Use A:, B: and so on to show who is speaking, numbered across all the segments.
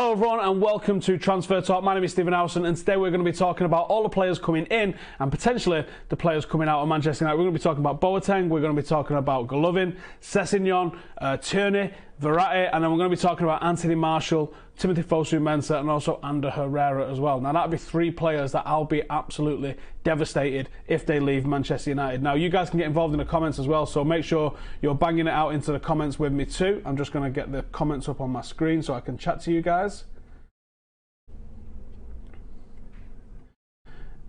A: Hello everyone and welcome to Transfer Talk. My name is Stephen Howson and today we're going to be talking about all the players coming in and potentially the players coming out of Manchester United. We're going to be talking about Boateng, we're going to be talking about Golovin, Sessegnon, Tierney, Verratti, and then we're going to be talking about Anthony Martial, Timothy Fosu Mensah and also Ander Herrera as well. Now that'll be three players that I'll be absolutely devastated if they leave Manchester United. Now you guys can get involved in the comments as well, so make sure you're banging it out into the comments with me too. I'm just going to get the comments up on my screen so I can chat to you guys.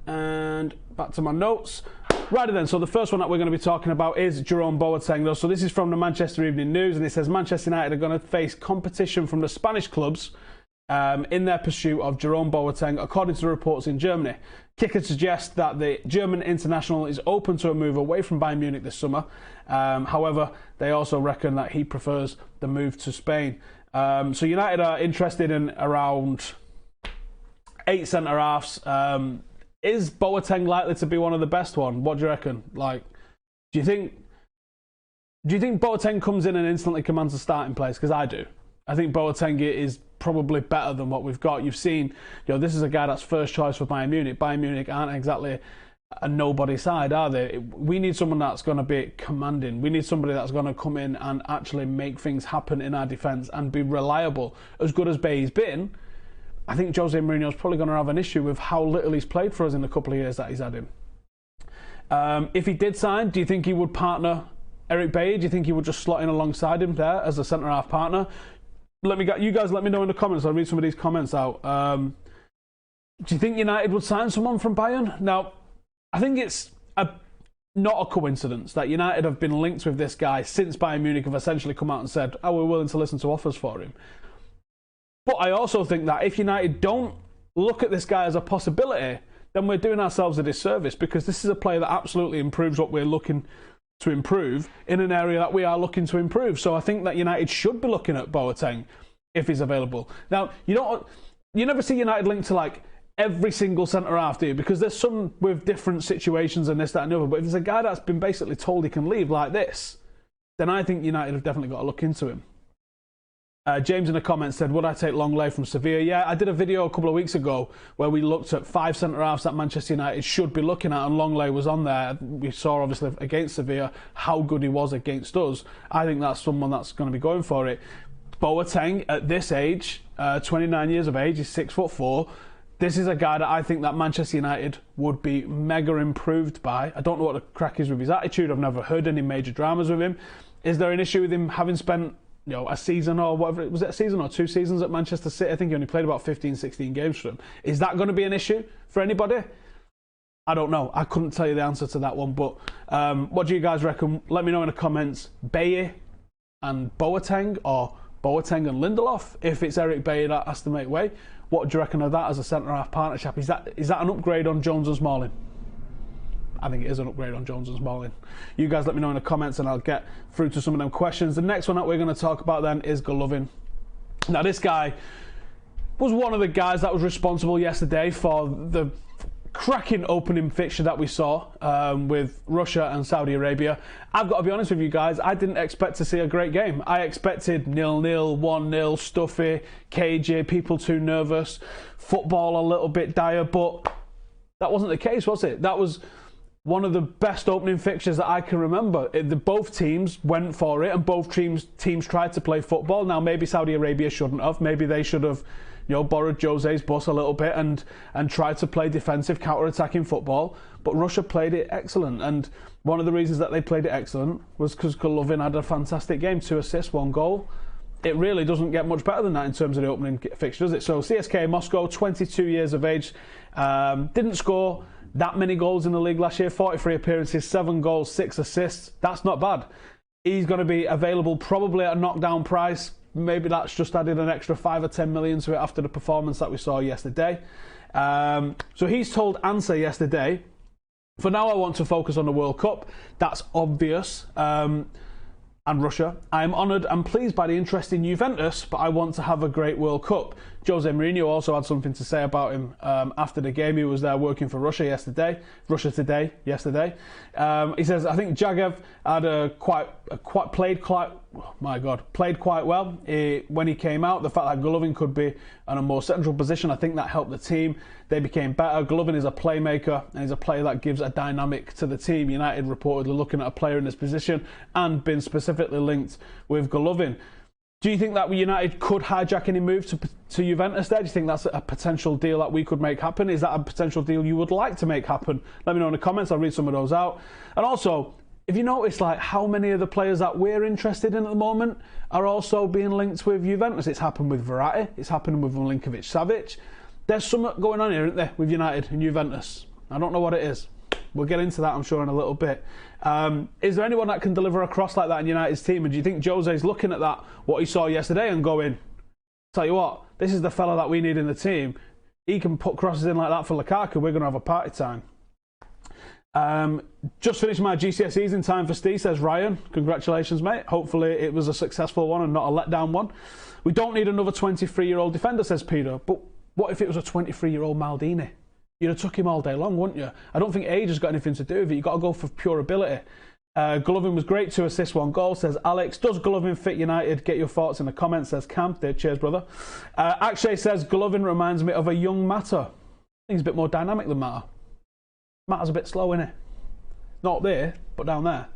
A: And back to my notes. Righty then, so the first one that we're going to be talking about is Jerome Boateng though. So this is from the Manchester Evening News and it says Manchester United are going to face competition from the Spanish clubs in their pursuit of Jerome Boateng, according to the reports in Germany. Kicker suggests that the German international is open to a move away from Bayern Munich this summer. However, they also reckon that he prefers the move to Spain. So United are interested in around 8 centre-halves. Is Boateng likely to be one of the best one? What do you reckon? Like, do you think Boateng comes in and instantly commands a starting place? Because I do. I think Boateng is probably better than what we've got. You've seen, this is a guy that's first choice for Bayern Munich. Bayern Munich aren't exactly a nobody side, are they? We need someone that's going to be commanding. We need somebody that's going to come in and actually make things happen in our defence and be reliable. As good as Bay's been, I think Jose Mourinho's probably going to have an issue with how little he's played for us in the couple of years that he's had him. If he did sign, do you think he would partner Eric Bailly? Do you think he would just slot in alongside him there as a centre-half partner? You guys let me know in the comments. I'll read some of these comments out. Do you think United would sign someone from Bayern? Now, I think it's not a coincidence that United have been linked with this guy since Bayern Munich have essentially come out and said, oh, we're willing to listen to offers for him. But I also think that if United don't look at this guy as a possibility, then we're doing ourselves a disservice, because this is a player that absolutely improves what we're looking to improve in an area that we are looking to improve. So I think that United should be looking at Boateng if he's available. Now, you never see United linked to like every single centre-half, do you? Because there's some with different situations and this, that and the other. But if there's a guy that's been basically told he can leave like this, then I think United have definitely got to look into him. James in the comments said, would I take Longley from Sevilla? Yeah, I did a video a couple of weeks ago where we looked at 5 centre-halves that Manchester United should be looking at, and Longley was on there. We saw, obviously, against Sevilla, how good he was against us. I think that's someone that's going to be going for it. Boateng, at this age, 29 years of age, he's 6'4". This is a guy that I think that Manchester United would be mega improved by. I don't know what the crack is with his attitude. I've never heard any major dramas with him. Is there an issue with him having spent a season or whatever, was it a season or 2 seasons at Manchester City? I think he only played about 15, 16 games for them. Is that going to be an issue for anybody? I don't know. I couldn't tell you the answer to that one, but what do you guys reckon? Let me know in the comments. Bailly and Boateng, or Boateng and Lindelof, if it's Eric Bailly that has to make way. What do you reckon of that as a centre-half partnership? Is that an upgrade on Jones and Smalling? I think it is an upgrade on Jones and Smalling. You guys let me know in the comments and I'll get through to some of them questions. The next one that we're going to talk about then is Golovin. Now this guy was one of the guys that was responsible yesterday for the cracking opening fixture that we saw with Russia and Saudi Arabia. I've got to be honest with you guys, I didn't expect to see a great game. I expected 0-0, 1-0, stuffy, cagey, people too nervous, football a little bit dire, but that wasn't the case, was it? That was one of the best opening fixtures that I can remember. Both teams went for it and both teams tried to play football. Now, maybe Saudi Arabia shouldn't have. Maybe they should have borrowed Jose's bus a little bit and tried to play defensive, counter-attacking football. But Russia played it excellent. And one of the reasons that they played it excellent was because Golovin had a fantastic game. 2 assists, 1 goal. It really doesn't get much better than that in terms of the opening fixture, does it? So CSKA Moscow, 22 years of age, didn't score that many goals in the league last year, 43 appearances, 7 goals, 6 assists. That's not bad. He's going to be available probably at a knockdown price. Maybe that's just added an extra 5 or 10 million to it after the performance that we saw yesterday. So he's told Answer yesterday, for now I want to focus on the World Cup. That's obvious. I and Russia. I am honoured and pleased by the interest in Juventus, but I want to have a great World Cup. Jose Mourinho also had something to say about him after the game. He was there working for Russia Today yesterday. He says, I think Jagev had played quite well when he came out. The fact that Golovin could be in a more central position, I think that helped the team. They became better. Golovin is a playmaker and he's a player that gives a dynamic to the team. United reportedly looking at a player in this position and been specifically linked with Golovin. Do you think that United could hijack any move to Juventus there? Do you think that's a potential deal that we could make happen? Is that a potential deal you would like to make happen? Let me know in the comments. I'll read some of those out. And also, if you notice how many of the players that we're interested in at the moment are also being linked with Juventus. It's happened with Verratti. It's happened with Milinkovic-Savic. There's something going on here, isn't there, with United and Juventus? I don't know what it is. We'll get into that, I'm sure, in a little bit. Is there anyone that can deliver a cross like that in United's team? And do you think Jose's looking at that, what he saw yesterday, and going, tell you what, this is the fella that we need in the team. He can put crosses in like that for Lukaku. We're going to have a party time. Just finished my GCSEs in time for Steve, says Ryan. Congratulations, mate. Hopefully it was a successful one and not a letdown one. We don't need another 23-year-old defender, says Peter. But what if it was a 23-year-old Maldini? You'd have took him all day long, wouldn't you? I don't think age has got anything to do with it. You've got to go for pure ability. Golovin was great, 2 assists, 1 goal, says Alex. Does Golovin fit United? Get your thoughts in the comments, says Cam. Cheers, brother. Akshay says Golovin reminds me of a young Mata. I think he's a bit more dynamic than Mata. Mata's a bit slow, isn't he? Not there, but down there.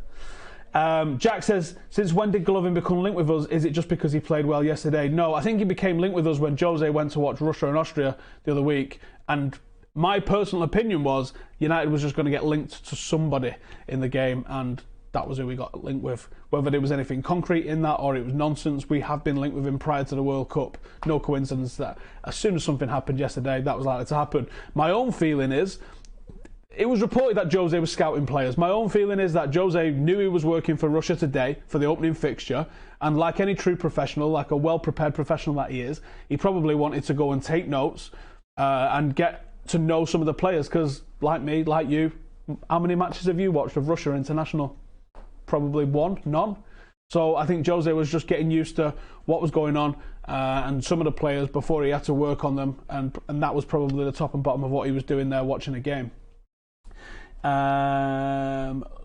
A: Jack says, since when did Golovin become linked with us? Is it just because he played well yesterday? No, I think he became linked with us when Jose went to watch Russia and Austria the other week, and my personal opinion was United was just going to get linked to somebody in the game, and that was who we got linked with. Whether there was anything concrete in that or it was nonsense, we have been linked with him prior to the World Cup. No coincidence that as soon as something happened yesterday, that was likely to happen. My own feeling is, it was reported that Jose was scouting players. My own feeling is that Jose knew he was working for Russia Today for the opening fixture, and like any true professional, like a well-prepared professional that he is, he probably wanted to go and take notes and get to know some of the players, because like me, like you, how many matches have you watched of Russia International? Probably one, none. So I think Jose was just getting used to what was going on and some of the players before he had to work on them, and that was probably the top and bottom of what he was doing there watching a game.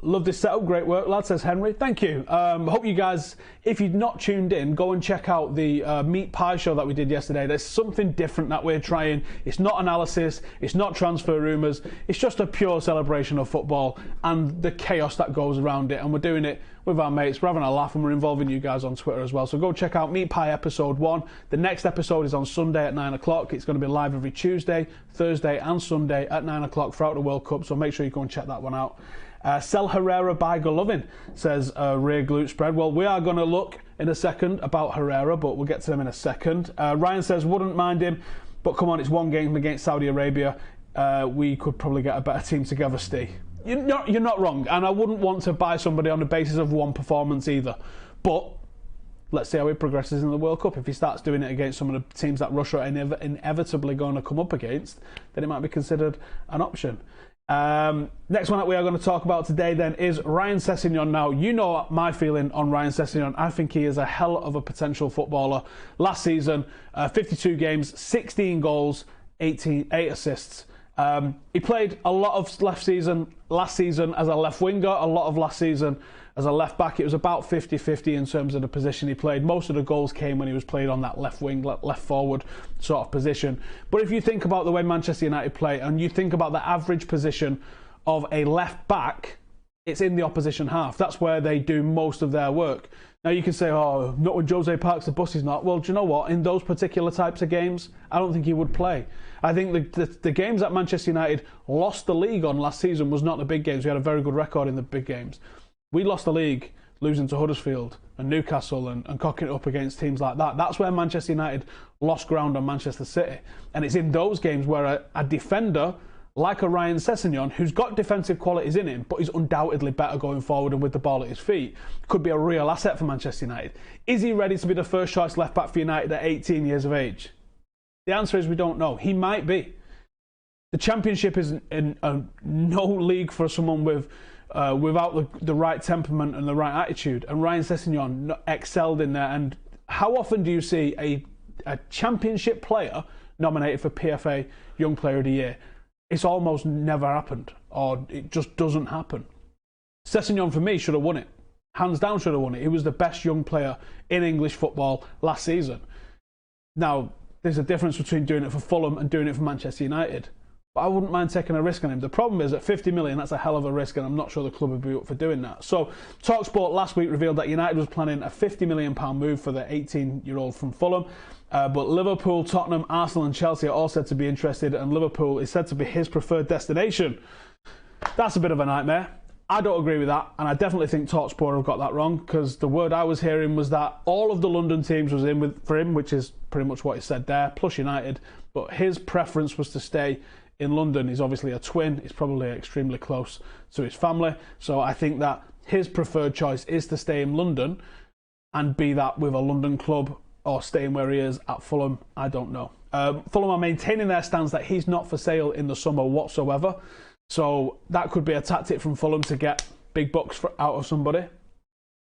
A: Love this setup, great work, lad, says Henry. Thank you. Hope you guys, if you've not tuned in, go and check out the meat pie show that we did yesterday. There's something different that we're trying. It's not analysis, it's not transfer rumours, it's just a pure celebration of football and the chaos that goes around it, and we're doing it with our mates. We're having a laugh and we're involving you guys on Twitter as well. So go check out Meat Pie episode 1. The next episode is on Sunday at 9 o'clock. It's going to be live every Tuesday, Thursday and Sunday at 9 o'clock throughout the World Cup. So make sure you go and check that one out. Sell Herrera by Golovin, says rear glute spread. Well, we are going to look in a second about Herrera, but we'll get to them in a second. Ryan says, wouldn't mind him, but come on, it's one game against Saudi Arabia. We could probably get a better team together, Steve. You're not wrong, and I wouldn't want to buy somebody on the basis of one performance either. But let's see how he progresses in the World Cup. If he starts doing it against some of the teams that Russia are inevitably going to come up against, then it might be considered an option. Next one that we are going to talk about today then is Ryan Sessegnon. Now, you know my feeling on Ryan Sessegnon. I think he is a hell of a potential footballer. Last season, 52 games, 16 goals, 8 assists. He played a lot of last season as a left winger, a lot of last season as a left back. It was about 50-50 in terms of the position he played. Most of the goals came when he was played on that left wing, left forward sort of position. But if you think about the way Manchester United play and you think about the average position of a left back, it's in the opposition half. That's where they do most of their work. Now you can say, oh, not when Jose parks the bus, he's not. Well, do you know what? In those particular types of games, I don't think he would play. I think the games that Manchester United lost the league on last season was not the big games. We had a very good record in the big games. We lost the league losing to Huddersfield and Newcastle and cocking it up against teams like that. That's where Manchester United lost ground on Manchester City. And it's in those games where a defender like a Ryan Sessegnon, who's got defensive qualities in him, but he's undoubtedly better going forward and with the ball at his feet, could be a real asset for Manchester United. Is he ready to be the first choice left back for United at 18 years of age? The answer is we don't know. He might be. The Championship is no league for someone with without the right temperament and the right attitude. And Ryan Sessegnon excelled in there. And how often do you see a championship player nominated for PFA Young Player of the Year? It's almost never happened, or it just doesn't happen. Sessegnon, for me, should have won it. Hands down should have won it. He was the best young player in English football last season. Now, there's a difference between doing it for Fulham and doing it for Manchester United. But I wouldn't mind taking a risk on him. The problem is at 50 million, that's a hell of a risk, and I'm not sure the club would be up for doing that. So, TalkSport last week revealed that United was planning a £50 million move for the 18-year-old from Fulham. But Liverpool, Tottenham, Arsenal and Chelsea are all said to be interested, and Liverpool is said to be his preferred destination. That's a bit of a nightmare. I don't agree with that, and I definitely think TalkSport have got that wrong, because the word I was hearing was that all of the London teams was in for him, which is pretty much what he said there, plus United, but his preference was to stay in London. He's obviously a twin. He's probably extremely close to his family, so I think that his preferred choice is to stay in London and be that with a London club, or staying where he is at Fulham. I don't know. Fulham are maintaining their stance that he's not for sale in the summer whatsoever. So that could be a tactic from Fulham to get big bucks out of somebody.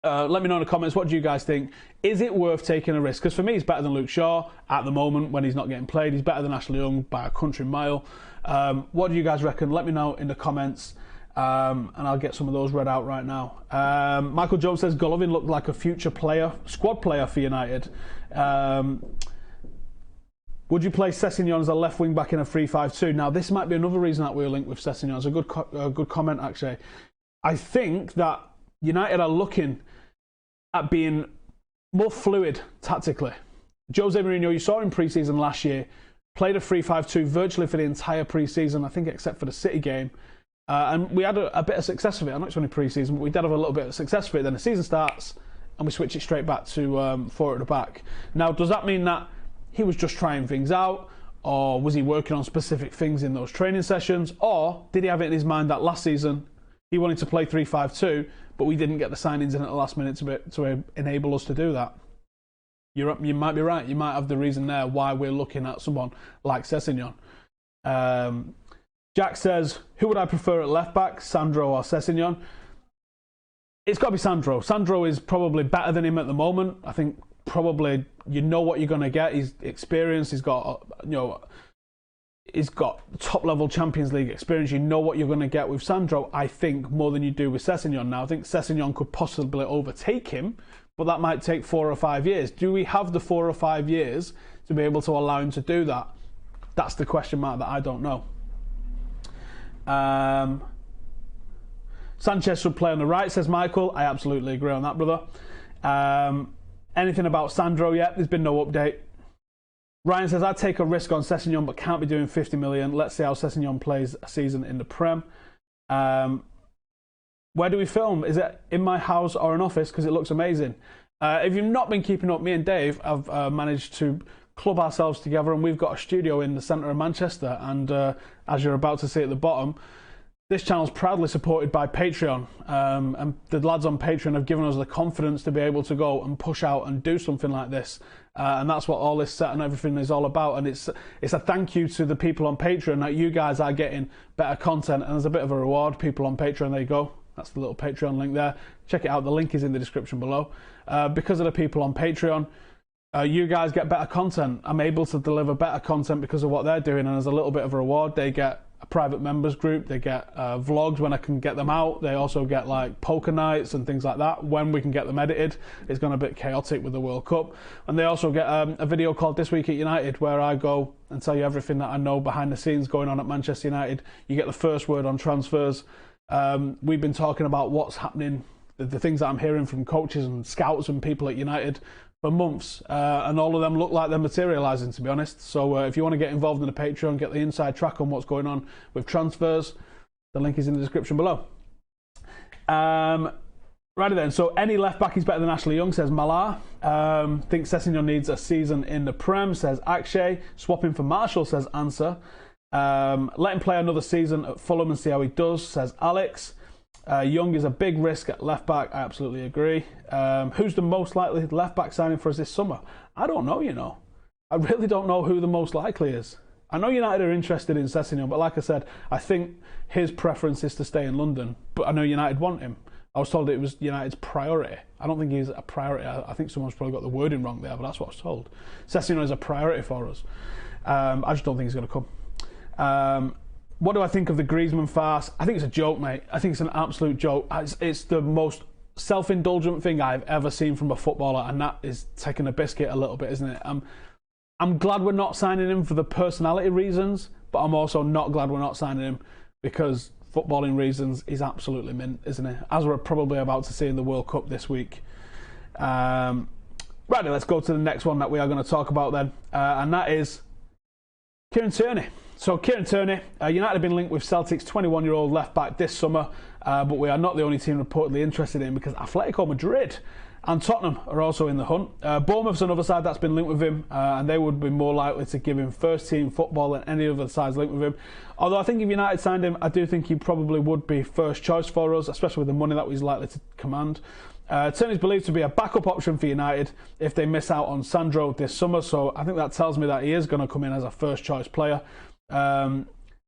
A: Let me know in the comments, what do you guys think? Is it worth taking a risk? Because for me, he's better than Luke Shaw at the moment when he's not getting played. He's better than Ashley Young by a country mile. What do you guys reckon? Let me know in the comments, and I'll get some of those read out right now. Michael Jones says Golovin looked like a future player, squad player for United. Would you play Sessegnon as a left wing back in a 3-5-2? Now, this might be another reason that we're linked with Sessegnon. It's a good comment, actually. I think that United are looking at being more fluid tactically. Jose Mourinho, you saw in pre-season last year, played a 3-5-2 virtually for the entire pre-season, I think except for the City game. And we had a bit of success with it. I know it's only pre-season, but we did have a little bit of success with it. Then the season starts, and we switch it straight back to 4 at the back. Now, does that mean that he was just trying things out, or was he working on specific things in those training sessions, or did he have it in his mind that last season he wanted to play 3-5-2, but we didn't get the signings in at the last minute to enable us to do that? You might be right. You might have the reason there why we're looking at someone like Sessegnon. Jack says, who would I prefer at left back, Sandro or Sessegnon? It's got to be Sandro. Sandro is probably better than him at the moment. I think probably you know what you're going to get. He's experienced. He's got he's got top level Champions League experience. You know what you're going to get with Sandro, I think, more than you do with Sessegnon. Now, I think Sessegnon could possibly overtake him, but that might take 4 or 5 years. Do we have the 4 or 5 years to be able to allow him to do that? That's the question mark that I don't know. Sanchez should play on the right, says Michael. I absolutely agree on that, brother. Anything about Sandro yet? There's been no update. Ryan says, I'd take a risk on Sessegnon, but can't be doing 50 million. Let's see how Sessegnon plays a season in the Prem. Where do we film? Is it in my house or an office? Because it looks amazing. If you've not been keeping up, me and Dave have managed to club ourselves together, and we've got a studio in the centre of Manchester. And as you're about to see at the bottom, this channel's proudly supported by Patreon, and the lads on Patreon have given us the confidence to be able to go and push out and do something like this, and that's what all this set and everything is all about. And it's a thank you to the people on Patreon that you guys are getting better content, and there's a bit of a reward. People on Patreon, there you go. That's the little Patreon link there. Check it out. The link is in the description below. Because of the people on Patreon, you guys get better content. I'm able to deliver better content because of what they're doing, and there's a little bit of a reward. They get a private members group, they get vlogs when I can get them out, they also get like poker nights and things like that when we can get them edited. It's gone a bit chaotic with the World Cup, and they also get a video called This Week at United, where I go and tell you everything that I know behind the scenes going on at Manchester United. You get the first word on transfers. We've been talking about what's happening, the things that I'm hearing from coaches and scouts and people at United for months, and all of them look like they're materialising, to be honest. So if you want to get involved in the Patreon, get the inside track on what's going on with transfers, the link is in the description below. Righty then, so any left back is better than Ashley Young, says Malar. Think Sessegnon needs a season in the Prem, says Akshay. Swapping for Marshall, says Answer. Let him play another season at Fulham and see how he does, says Alex. Young is a big risk at left back. I absolutely agree. Who's the most likely left back signing for us this summer? I don't know, you know. I really don't know who the most likely is. I know United are interested in Sessegnon, but like I said, I think his preference is to stay in London. But I know United want him. I was told it was United's priority. I don't think he's a priority. I think someone's probably got the wording wrong there, but that's what I was told. Sessegnon is a priority for us. I just don't think he's going to come. What do I think of the Griezmann farce? I think it's a joke, mate. I think it's an absolute joke. It's the most self-indulgent thing I've ever seen from a footballer, and that is taking a biscuit a little bit, isn't it? I'm glad we're not signing him for the personality reasons, but I'm also not glad we're not signing him because footballing reasons is absolutely mint, isn't it? As we're probably about to see in the World Cup this week. Right, let's go to the next one that we are going to talk about then, and that is Kieran Tierney. So Kieran Tierney, United have been linked with Celtic's 21-year-old left-back this summer, but we are not the only team reportedly interested in because Atletico Madrid and Tottenham are also in the hunt. Bournemouth's another side that's been linked with him, and they would be more likely to give him first-team football than any other sides linked with him. Although I think if United signed him, I do think he probably would be first choice for us, especially with the money that he's likely to command. Tierney's believed to be a backup option for United if they miss out on Sandro this summer, so I think that tells me that he is going to come in as a first-choice player.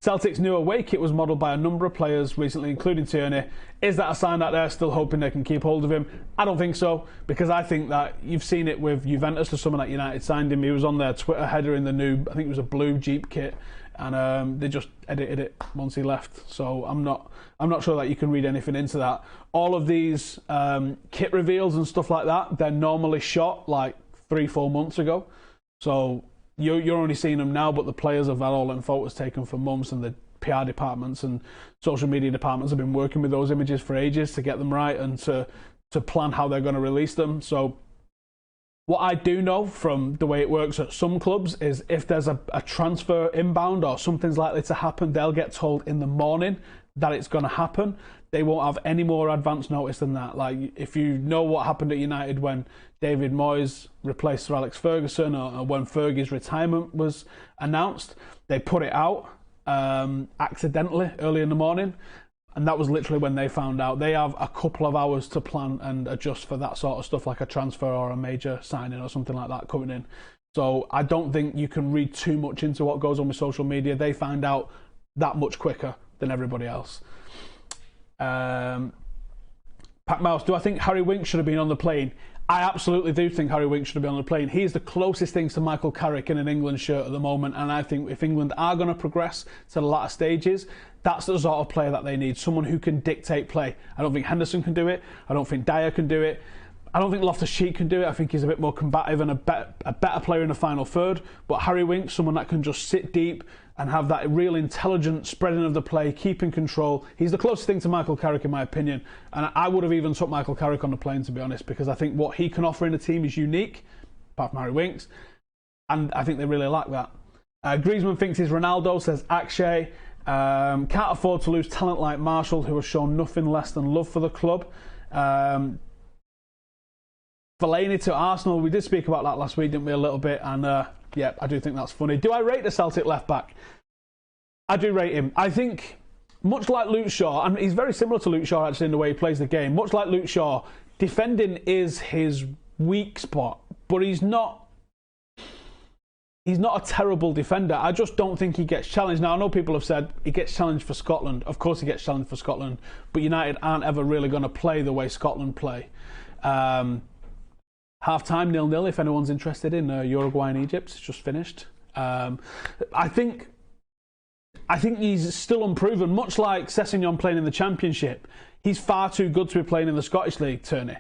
A: Celtic's new away kit was modelled by a number of players recently, including Tierney. Is that a sign that they're still hoping they can keep hold of him? I don't think so, because I think that you've seen it with Juventus, the summer that United signed him. He was on their Twitter header in the new, I think it was a blue Jeep kit, and they just edited it once he left. So I'm not sure that you can read anything into that. All of these kit reveals and stuff like that, they're normally shot like 3-4 months ago. So you're only seeing them now, but the players have had all them photos taken for months, and the PR departments and social media departments have been working with those images for ages to get them right and to plan how they're going to release them. So what I do know from the way it works at some clubs is if there's a transfer inbound or something's likely to happen, they'll get told in the morning that it's going to happen. They won't have any more advance notice than that. Like, if you know what happened at United when David Moyes replaced Sir Alex Ferguson, or when Fergie's retirement was announced, they put it out accidentally early in the morning, and that was literally when they found out. They have a couple of hours to plan and adjust for that sort of stuff, like a transfer or a major signing or something like that coming in. So I don't think you can read too much into what goes on with social media. They find out that much quicker than everybody else. Pat Mouse, do I think Harry Winks should have been on the plane? I absolutely do think Harry Winks should have been on the plane. He's the closest thing to Michael Carrick in an England shirt at the moment, and I think if England are going to progress to the latter stages, that's the sort of player that they need, someone who can dictate play. I don't think Henderson can do it. I don't think Dyer can do it. I don't think Loftus-Cheek can do it. I think he's a bit more combative and a better player in the final third. But Harry Winks, someone that can just sit deep and have that real intelligent spreading of the play, keeping control. He's the closest thing to Michael Carrick, in my opinion. And I would have even took Michael Carrick on the plane, to be honest, because I think what he can offer in a team is unique, apart from Harry Winks. And I think they really like that. Griezmann thinks he's Ronaldo, says Akshay. Can't afford to lose talent like Marshall, who has shown nothing less than love for the club. Fellaini to Arsenal, we did speak about that last week, didn't we, a little bit, and yeah, I do think that's funny. Do I rate the Celtic left-back? I do rate him. I think, much like Luke Shaw, and he's very similar to Luke Shaw actually in the way he plays the game, much like Luke Shaw, defending is his weak spot, but he's not a terrible defender. I just don't think he gets challenged. Now, I know people have said he gets challenged for Scotland. Of course he gets challenged for Scotland, but United aren't ever really going to play the way Scotland play. Half-time, 0-0, if anyone's interested in Uruguay and Egypt. It's just finished. I think he's still unproven, much like Sessegnon playing in the Championship. He's far too good to be playing in the Scottish League, Tierney.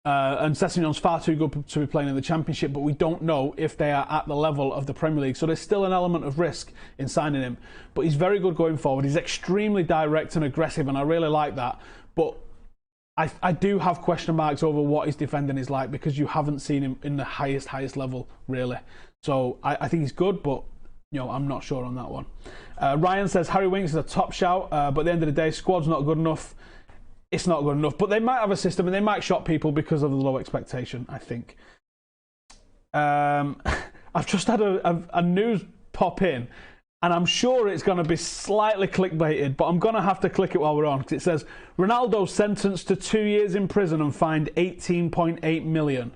A: And Sessegnon's far too good to be playing in the Championship, but we don't know if they are at the level of the Premier League. So there's still an element of risk in signing him. But he's very good going forward. He's extremely direct and aggressive, and I really like that. But I do have question marks over what his defending is like, because you haven't seen him in the highest level, really. So I think he's good, but I'm not sure on that one. Ryan says Harry Winks is a top shout, but at the end of the day, squad's not good enough. It's not good enough, but they might have a system and they might shock people because of the low expectation, I think. I've just had a news pop in, and I'm sure it's going to be slightly clickbaited, but I'm going to have to click it while we're on, because it says Ronaldo sentenced to 2 years in prison and fined 18.8 million.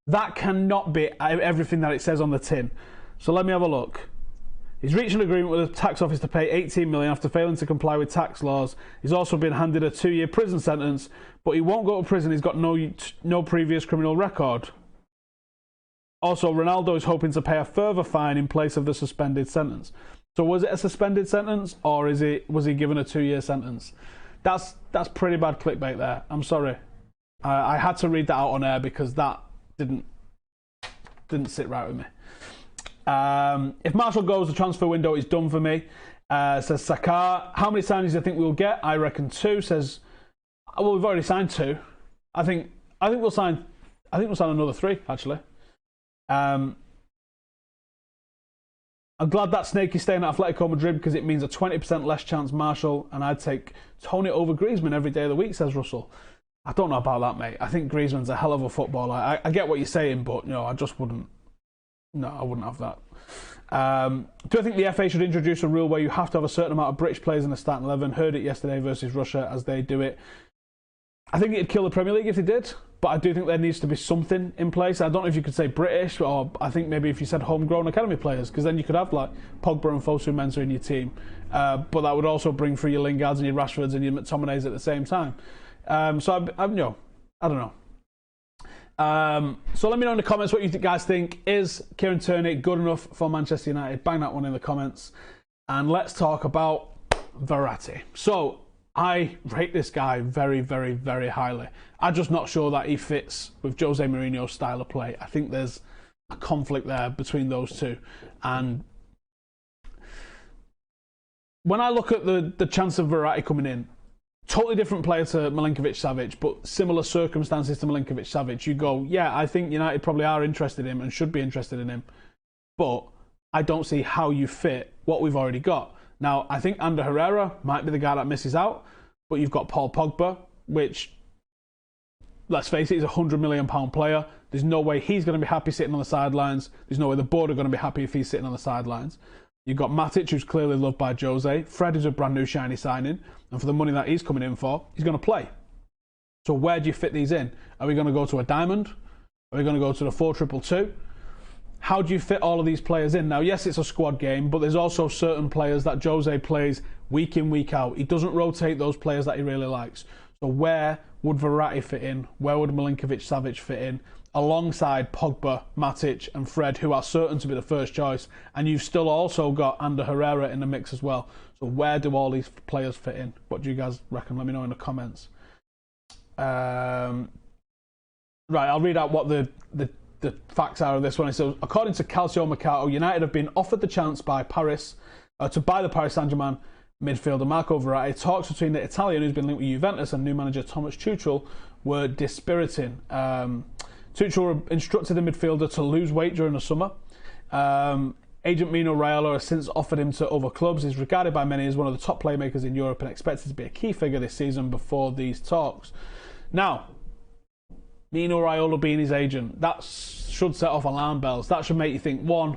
A: That cannot be everything that it says on the tin. So let me have a look. He's reached an agreement with the tax office to pay 18 million after failing to comply with tax laws. He's also been handed a 2-year prison sentence, but he won't go to prison. He's got no previous criminal record. Also, Ronaldo is hoping to pay a further fine in place of the suspended sentence. So was it a suspended sentence, or was he given a 2-year sentence? That's pretty bad clickbait there. I'm sorry. I had to read that out on air because that didn't sit right with me. If Marshall goes, the transfer window is done for me. Says Sakar. How many signings do you think we'll get? I reckon 2. Says, well, we've already signed 2. I think we'll sign another 3 actually. I'm glad that Snake is staying at Atletico Madrid because it means a 20% less chance Marshall, and I'd take Tony over Griezmann every day of the week, says Russell. I don't know about that, mate. I think Griezmann's a hell of a footballer. I get what you're saying, but I just wouldn't. No, I wouldn't have that. Do I think the FA should introduce a rule where you have to have a certain amount of British players in the starting 11? Heard it yesterday versus Russia as they do it. I think it'd kill the Premier League if they did, but I do think there needs to be something in place. I don't know if you could say British, or I think maybe if you said homegrown academy players, because then you could have like Pogba and Fosu Mensah in your team. But that would also bring through your Lingards and your Rashfords and your McTominays at the same time. So I don't know. So let me know in the comments what you guys think. Is Kieran Tierney good enough for Manchester United? Bang that one in the comments. And let's talk about Verratti. So I rate this guy very, very, very highly. I'm just not sure that he fits with Jose Mourinho's style of play. I think there's a conflict there between those two. And when I look at the chance of Verratti coming in, totally different player to Milinkovic-Savic, but similar circumstances to Milinkovic-Savic, you go, yeah, I think United probably are interested in him and should be interested in him, but I don't see how you fit what we've already got. Now, I think Ander Herrera might be the guy that misses out, but you've got Paul Pogba, which, let's face it, is a £100 million player. There's no way he's going to be happy sitting on the sidelines. There's no way the board are going to be happy if he's sitting on the sidelines. You've got Matic, who's clearly loved by Jose. Fred is a brand new shiny signing. And for the money that he's coming in for, he's going to play. So where do you fit these in? Are we going to go to a diamond? Are we going to go to the 4-2-2? How do you fit all of these players in? Now, yes, it's a squad game, but there's also certain players that Jose plays week in, week out. He doesn't rotate those players that he really likes. So where would Verratti fit in? Where would Milinkovic-Savic fit in? Alongside Pogba, Matic and Fred, who are certain to be the first choice. And you've still also got Ander Herrera in the mix as well. So where do all these players fit in? What do you guys reckon? Let me know in the comments. Right, I'll read out what the facts are of this one. It says, according to Calcio Mercato, United have been offered the chance by Paris to buy the Paris Saint-Germain midfielder Marco Verratti. Talks between the Italian, who's been linked with Juventus, and new manager Thomas Tuchel were dispiriting. Tuchel instructed the midfielder to lose weight during the summer. Agent Mino Raiola has since offered him to other clubs. He's regarded by many as one of the top playmakers in Europe and expected to be a key figure this season before these talks. Now, Mino Raiola being his agent, that should set off alarm bells. That should make you think, one,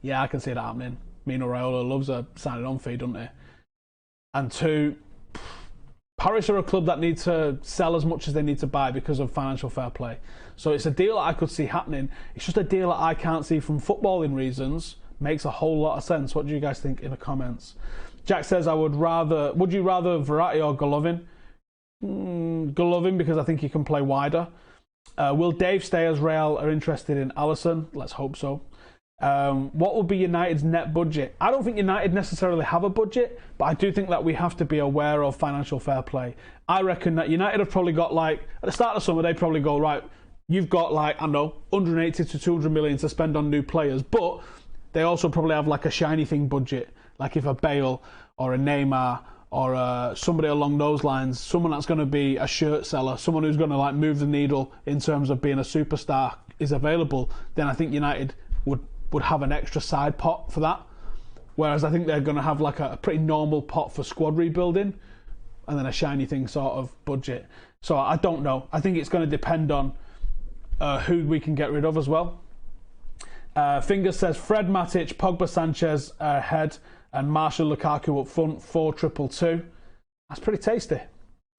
A: yeah, I can see that happening. Mino Raiola loves a signing on fee, doesn't he? And two, Paris are a club that need to sell as much as they need to buy because of financial fair play. So it's a deal that I could see happening. It's just a deal that I can't see from footballing reasons. Makes a whole lot of sense. What do you guys think in the comments? Jack says, would you rather Verratti or Golovin? Golovin, because I think he can play wider. Will Dave stay as Real are interested in Alisson? Let's hope so. What will be United's net budget? I don't think United necessarily have a budget, but I do think that we have to be aware of financial fair play. I reckon that United have probably got, like, at the start of summer, they probably go, right, you've got, like, I don't know, 180 to 200 million to spend on new players, but they also probably have, like, a shiny thing budget, like if a Bale or a Neymar or somebody along those lines, someone that's going to be a shirt seller, someone who's going to, like, move the needle in terms of being a superstar is available, then I think United would have an extra side pot for that. Whereas I think they're going to have like a pretty normal pot for squad rebuilding and then a shiny thing sort of budget. So I don't know. I think it's going to depend on who we can get rid of as well. Fingers says Fred, Matic, Pogba, Sanchez ahead and Marshall, Lukaku up front, 4-2-2. That's pretty tasty.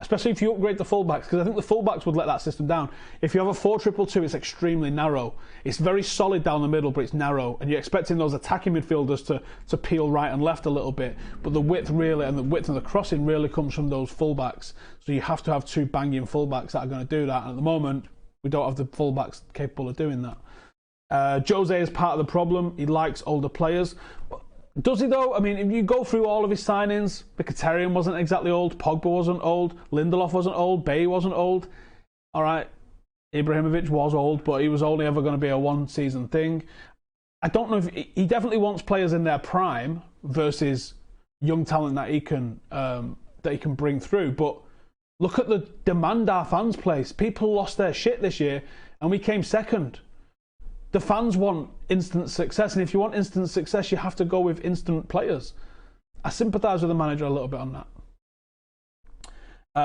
A: especially if you upgrade the fullbacks, because I think the fullbacks would let that system down. If you have a 4-2-2, it's extremely narrow. It's very solid down the middle, but it's narrow, and you're expecting those attacking midfielders to peel right and left a little bit. But the width really, and the width of the crossing really comes from those fullbacks. So you have to have 2 banging fullbacks that are going to do that. And at the moment, we don't have the fullbacks capable of doing that. Jose is part of the problem. He likes older players. Does he though? I mean, if you go through all of his signings, Mkhitaryan wasn't exactly old, Pogba wasn't old, Lindelof wasn't old, Bay wasn't old. All right, Ibrahimovic was old, but he was only ever going to be a 1-season thing. I don't know if he definitely wants players in their prime versus young talent that he can bring through. But look at the demand our fans place. People lost their shit this year, and we came second. The fans want instant success, and if you want instant success, you have to go with instant players. I sympathise with the manager a little bit on that.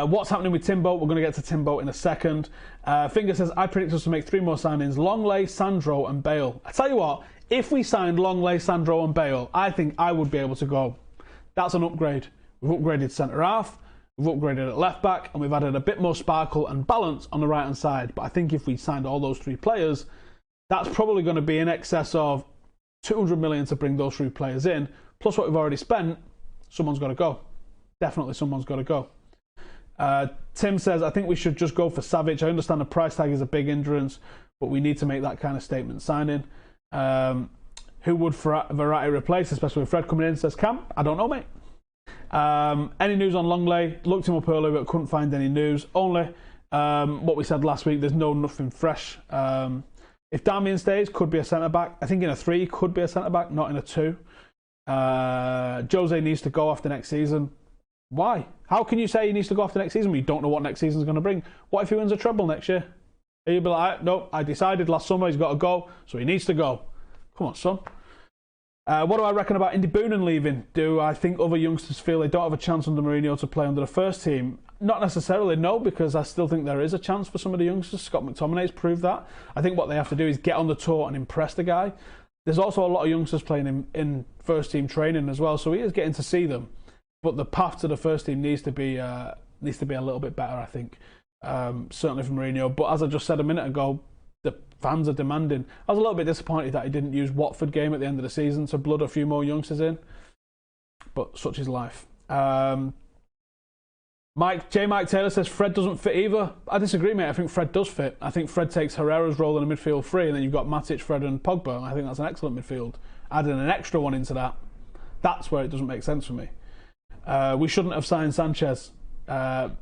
A: What's happening with Timbo? We're going to get to Timbo in a second. Finger says, I predict us to make 3 more signings: Longley, Sandro and Bale. I tell you what, if we signed Longley, Sandro and Bale, I think I would be able to go. That's an upgrade. We've upgraded centre-half, we've upgraded at left-back, and we've added a bit more sparkle and balance on the right-hand side. But I think if we signed all those 3 players, that's probably going to be in excess of 200 million to bring those 3 players in, plus what we've already spent. Someone's got to go. Definitely someone's got to go. Tim says, I think we should just go for Savic. I understand the price tag is a big hindrance, but we need to make that kind of statement signing. Who would Verratti replace, especially with Fred coming in? Says Cam. I don't know, mate. Any news on Longley? Looked him up earlier, but couldn't find any news. Only what we said last week. There's nothing fresh. If Darmian stays, could be a centre-back. I think in a 3, could be a centre-back, not in a 2. Jose needs to go after next season. Why? How can you say he needs to go after next season when you don't know what next season's going to bring? What if he wins a treble next year? You'll be like, no, I decided last summer he's got to go, so he needs to go. Come on, son. What do I reckon about Indy Boonen leaving? Do I think other youngsters feel they don't have a chance under Mourinho to play under the first team? Not necessarily, no, because I still think there is a chance for some of the youngsters. Scott McTominay's proved that. I think what they have to do is get on the tour and impress the guy. There's also a lot of youngsters playing in first team training as well, so he is getting to see them. But the path to the first team needs to be a little bit better, I think. Certainly from Mourinho. But as I just said a minute ago, the fans are demanding. I was a little bit disappointed that he didn't use Watford game at the end of the season to blood a few more youngsters in. But such is life. Mike Taylor says Fred doesn't fit either. I disagree, mate. I think Fred does fit. I think Fred takes Herrera's role in a midfield 3, and then you've got Matic, Fred and Pogba. I think that's an excellent midfield. Adding an extra one into that, that's where it doesn't make sense for me. We shouldn't have signed Sanchez. You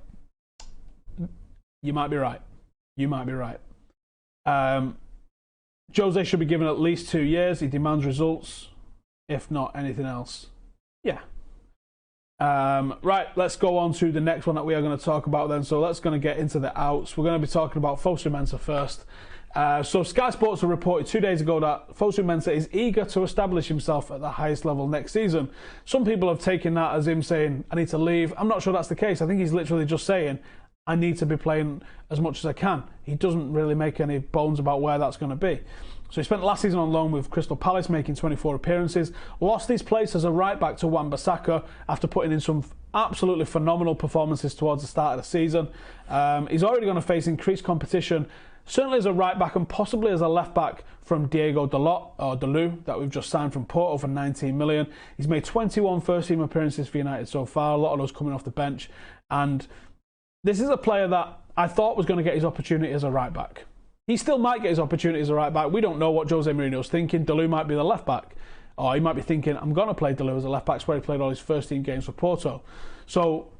A: might be right. You might be right. Jose should be given at least 2 years. He demands results, if not anything else. Yeah. Right, let's go on to the next one that we are going to talk about then. So let's going to get into the outs. We're going to be talking about Fosu Mensah first. So Sky Sports have reported 2 days ago that Fosu Mensah is eager to establish himself at the highest level next season. Some people have taken that as him saying, I need to leave. I'm not sure that's the case. I think he's literally just saying, I need to be playing as much as I can. He doesn't really make any bones about where that's going to be. So he spent last season on loan with Crystal Palace, making 24 appearances. Lost his place as a right-back to Wan-Bissaka after putting in some absolutely phenomenal performances towards the start of the season. He's already going to face increased competition, certainly as a right-back and possibly as a left-back from Diego Dalot that we've just signed from Porto for 19 million. He's made 21 first-team appearances for United so far, a lot of those coming off the bench. And this is a player that I thought was going to get his opportunity as a right-back. He still might get his opportunity as a right-back. We don't know what Jose Mourinho's thinking. Dalot might be the left-back. Or he might be thinking, I'm going to play Dalot as a left-back. That's where he played all his first-team games for Porto. So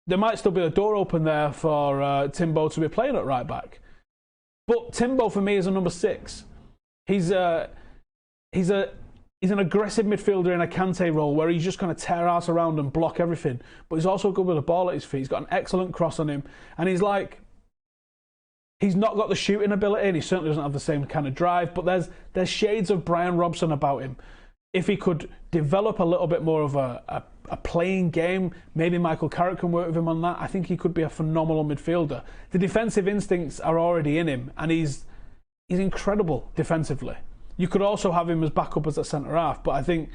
A: there might still be a door open there for Timbo to be playing at right-back. But Timbo, for me, is a number 6. He's an aggressive midfielder in a Kante role where he's just going to tear ass around and block everything. But he's also good with the ball at his feet. He's got an excellent cross on him. And he's not got the shooting ability, and he certainly doesn't have the same kind of drive, but there's shades of Brian Robson about him. If he could develop a little bit more of a playing game, maybe Michael Carrick can work with him on that. I think he could be a phenomenal midfielder. The defensive instincts are already in him, and he's incredible defensively. You could also have him as backup as a centre-half, but I think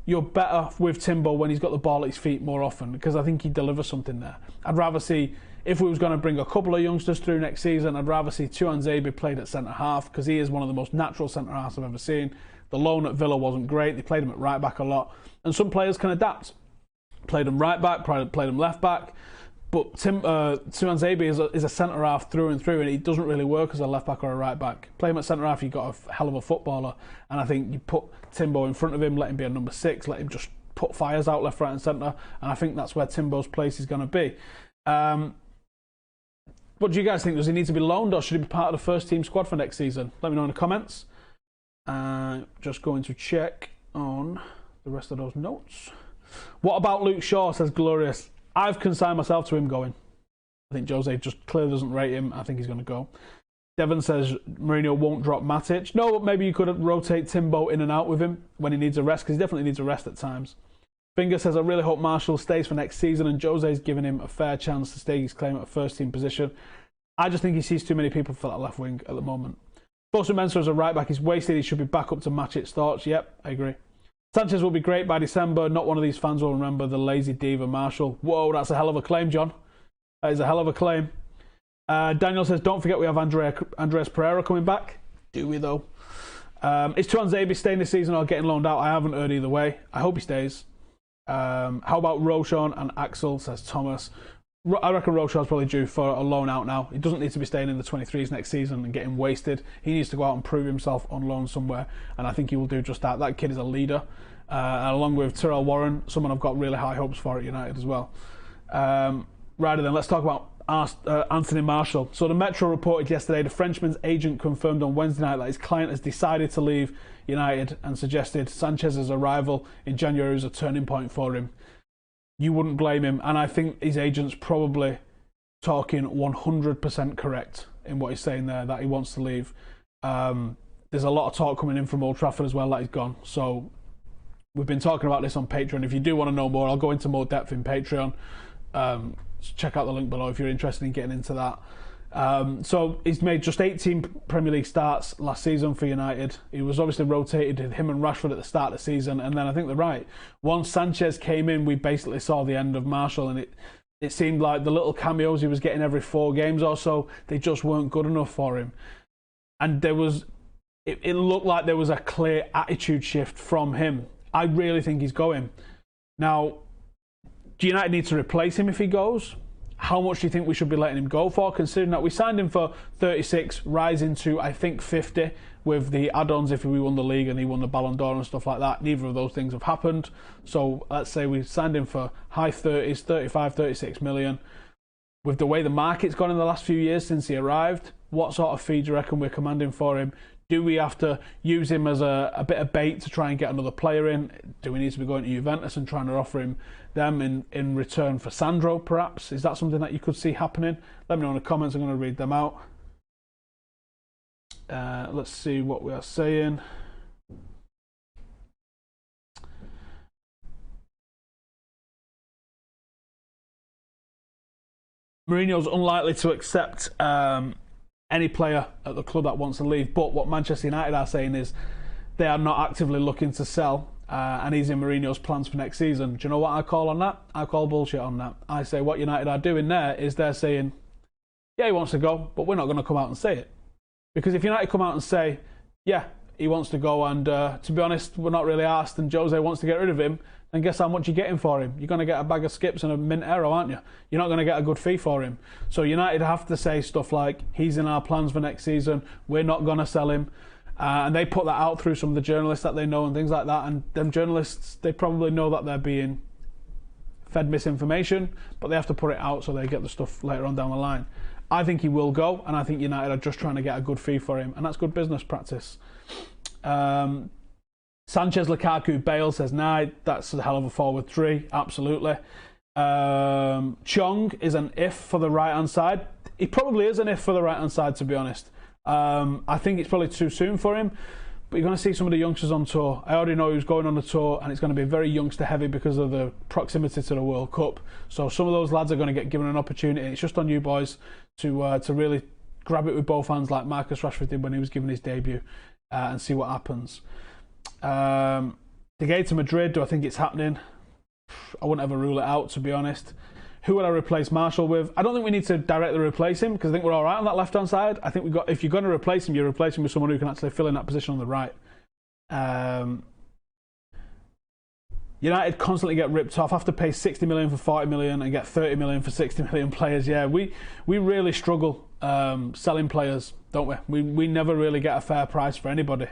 A: you're better with Timbo when he's got the ball at his feet more often, because I think he delivers something there. I'd rather see, if we was going to bring a couple of youngsters through next season, I'd rather see Tuanzebe played at centre-half, because he is one of the most natural centre-halves I've ever seen. The loan at Villa wasn't great. They played him at right-back a lot. And some players can adapt. Played him right-back, played him left-back. But Tuanzebe is a centre-half through and through, and he doesn't really work as a left-back or a right-back. Play him at centre-half, you've got a hell of a footballer. And I think you put Timbo in front of him, let him be a number 6, let him just put fires out left, right and centre. And I think that's where Timbo's place is going to be. What do you guys think? Does he need to be loaned, or should he be part of the first team squad for next season? Let me know in the comments. Just going to check on the rest of those notes. What about Luke Shaw, says Glorious. I've consigned myself to him going. I think Jose just clearly doesn't rate him. I think he's going to go. Devon says Mourinho won't drop Matic. No, but maybe you could rotate Timbo in and out with him when he needs a rest, because he definitely needs a rest at times. Finger says, I really hope Marshall stays for next season, and Jose's giving him a fair chance to stake his claim at a first team position. I just think he sees too many people for that left wing at the moment. Fosu Mensah as a right back is wasted. He should be back up to match its thoughts. Yep, I agree. Sanchez will be great by December. Not one of these fans will remember the lazy diva Marshall. Whoa, that's a hell of a claim, John. That is a hell of a claim. Daniel says, don't forget we have Andres Pereira coming back. Do we, though? Is Tuanzebe staying this season or getting loaned out? I haven't heard either way. I hope he stays. How about Roshan and Axel, says Thomas. I reckon Roshan's probably due for a loan out now. He doesn't need to be staying in the 23s next season and getting wasted. He needs to go out and prove himself on loan somewhere, and I think he will do just that. That kid is a leader, along with Tyrell Warren, someone I've got really high hopes for at United as well. Right then, let's talk about Anthony Marshall. So the Metro reported yesterday the Frenchman's agent confirmed on Wednesday night that his client has decided to leave United and suggested Sanchez's arrival in January is a turning point for him. You wouldn't blame him, and I think his agent's probably talking 100% correct in what he's saying there, that he wants to leave. There's a lot of talk coming in from Old Trafford as well that he's gone. So we've been talking about this on Patreon. If you do want to know more, I'll go into more depth in Patreon. Check out the link below if you're interested in getting into that. So he's made just 18 Premier League starts last season for United. He was obviously rotated, him and Rashford at the start of the season, and then I think they're right. Once Sanchez came in, we basically saw the end of Marshall, and it seemed like the little cameos he was getting every 4 games or so, they just weren't good enough for him. And it looked like there was a clear attitude shift from him. I really think he's going. Now, do United need to replace him if he goes? How much do you think we should be letting him go for, considering that we signed him for 36, rising to, I think, 50 with the add-ons if we won the league and he won the Ballon d'Or and stuff like that. Neither of those things have happened. So let's say we signed him for high 30s, 35, 36 million. With the way the market's gone in the last few years since he arrived, what sort of fee do you reckon we're commanding for him? Do we have to use him as a bit of bait to try and get another player in? Do we need to be going to Juventus and trying to offer him them in return for Sandro, perhaps? Is that something that you could see happening? Let me know in the comments. I'm going to read them out. Let's see what we are saying. Mourinho's unlikely to accept any player at the club that wants to leave, but what Manchester United are saying is they are not actively looking to sell, and he's in Mourinho's plans for next season. Do you know what I call on that? I call bullshit on that. I say what United are doing there is they're saying, yeah, he wants to go, but we're not going to come out and say it. Because if United come out and say, yeah, he wants to go, and to be honest, we're not really asked, and Jose wants to get rid of him, then guess how much you're getting for him? You're going to get a bag of skips and a mint arrow, aren't you? You're not going to get a good fee for him. So United have to say stuff like, he's in our plans for next season, we're not going to sell him. And they put that out through some of the journalists that they know and things like that. And them journalists, they probably know that they're being fed misinformation, but they have to put it out so they get the stuff later on down the line. I think he will go, and I think United are just trying to get a good fee for him, and that's good business practice. Sanchez, Lukaku, Bale says, nah, that's a hell of a forward 3, absolutely. Chong is an if for the right-hand side. He probably is an if for the right-hand side, to be honest. I think it's probably too soon for him, but you're going to see some of the youngsters on tour. I already know who's going on the tour, and it's going to be very youngster-heavy because of the proximity to the World Cup. So some of those lads are going to get given an opportunity. It's just on you boys to really grab it with both hands like Marcus Rashford did when he was given his debut, and see what happens. De Gea to Madrid, do I think it's happening? I wouldn't ever rule it out, to be honest. Who would I replace Marshall with? I don't think we need to directly replace him because I think we're all right on that left-hand side. I think we've got, if you're going to replace him, you replace him with someone who can actually fill in that position on the right. United constantly get ripped off, have to pay 60 million for 40 million and get 30 million for 60 million players. Yeah, we really struggle selling players, don't we? We never really get a fair price for anybody.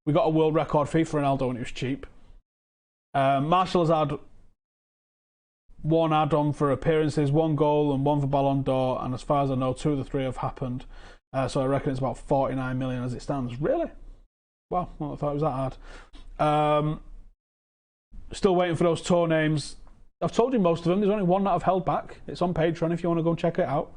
A: We got a world record fee for Ronaldo and it was cheap. Marshall has had one add-on for appearances, 1 goal and 1 for Ballon d'Or, and as far as I know, 2 of the 3 have happened. So I reckon it's about 49 million as it stands. Really? Wow, well, I thought it was that hard. Still waiting for those tour names. I've told you most of them. There's only one that I've held back. It's on Patreon if you want to go and check it out.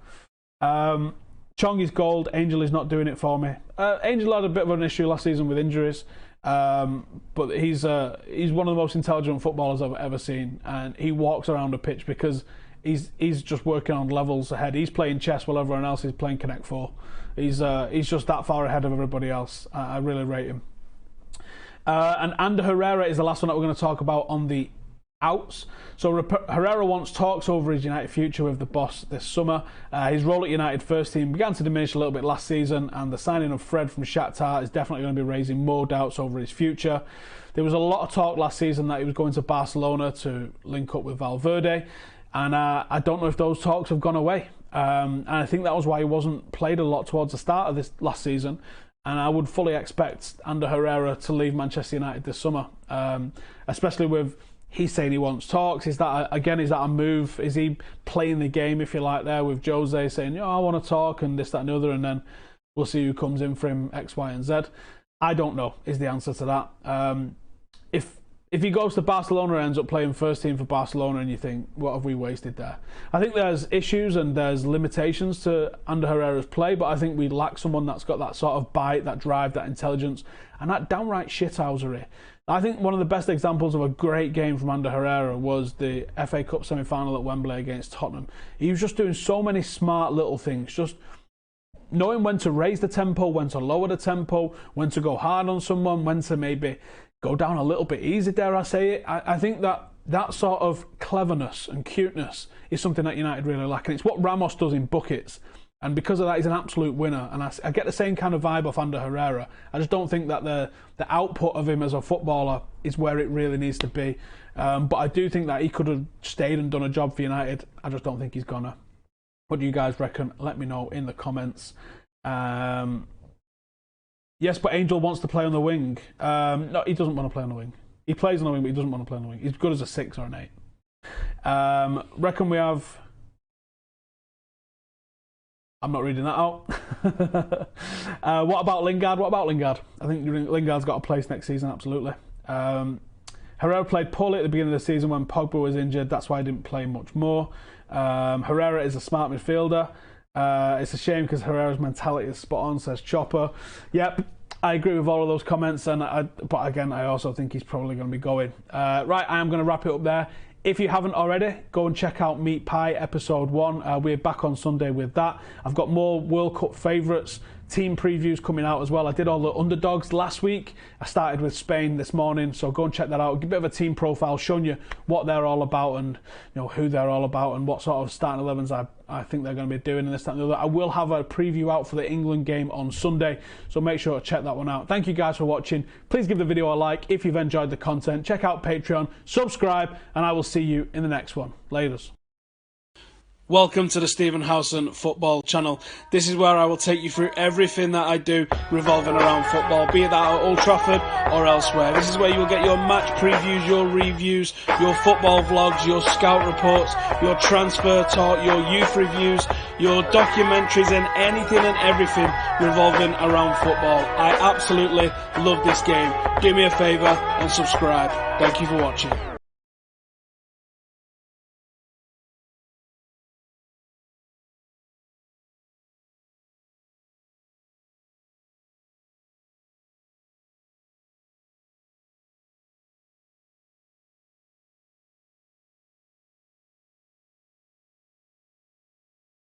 A: Chong is gold. Angel is not doing it for me. Angel had a bit of an issue last season with injuries. But he's one of the most intelligent footballers I've ever seen, and he walks around a pitch because he's just working on levels ahead. He's playing chess while everyone else is playing Connect 4. He's just that far ahead of everybody else. I really rate him. And Ander Herrera is the last one that we're going to talk about on the outs. So Herrera wants talks over his United future with the boss this summer. His role at United first team began to diminish a little bit last season, and the signing of Fred from Shakhtar is definitely going to be raising more doubts over his future. There was a lot of talk last season that he was going to Barcelona to link up with Valverde, and I don't know if those talks have gone away. And I think that was why he wasn't played a lot towards the start of this last season. And I would fully expect Ander Herrera to leave Manchester United this summer, especially with he's saying he wants talks. Is that a move? Is he playing the game, if you like, there with Jose saying, I want to talk and this, that and the other, and then we'll see who comes in for him, X, Y and Z. I don't know is the answer to that. If he goes to Barcelona and ends up playing first team for Barcelona and you think, what have we wasted there? I think there's issues and there's limitations to Ander Herrera's play, but I think we lack someone that's got that sort of bite, that drive, that intelligence, and that downright shithousery. I think one of the best examples of a great game from Ander Herrera was the FA Cup semi-final at Wembley against Tottenham. He was just doing so many smart little things, just knowing when to raise the tempo, when to lower the tempo, when to go hard on someone, when to maybe go down a little bit easy, dare I say it. I think that sort of cleverness and cuteness is something that United really lack, and it's what Ramos does in buckets. And because of that, he's an absolute winner. And I get the same kind of vibe off Ander Herrera. I just don't think that the output of him as a footballer is where it really needs to be. But I do think that he could have stayed and done a job for United. I just don't think he's gonna. What do you guys reckon? Let me know in the comments. Yes, but Angel wants to play on the wing. No, he doesn't want to play on the wing. He plays on the wing, but he doesn't want to play on the wing. He's good as a 6 or an 8. Reckon we have... I'm not reading that out. What about Lingard? I think Lingard's got a place next season, absolutely. Herrera played poorly at the beginning of the season when Pogba was injured. That's why he didn't play much more. Herrera is a smart midfielder. It's a shame because Herrera's mentality is spot on, says Chopper. Yep, I agree with all of those comments, but again, I also think he's probably going to be going. Right, I am going to wrap it up there. If you haven't already, go and check out Meat Pie episode 1. We're back on Sunday with that. I've got more World Cup favourites, team previews coming out as well. I did all the underdogs last week. I started with Spain this morning, so go and check that out. A bit of a team profile showing you what they're all about and who they're all about and what sort of starting 11s I think they're going to be doing and this, that and the other. I will have a preview out for the England game on Sunday, so make sure to check that one out. Thank you guys for watching. Please give the video a like if you've enjoyed the content. Check out Patreon, subscribe, and I will see you in the next one. Laters. Welcome to the Stephen Howson Football Channel. This is where I will take you through everything that I do revolving around football, be it that at Old Trafford or elsewhere. This is where you will get your match previews, your reviews, your football vlogs, your scout reports, your transfer talk, your youth reviews, your documentaries and anything and everything revolving around football. I absolutely love this game. Do me a favour and subscribe. Thank you for watching.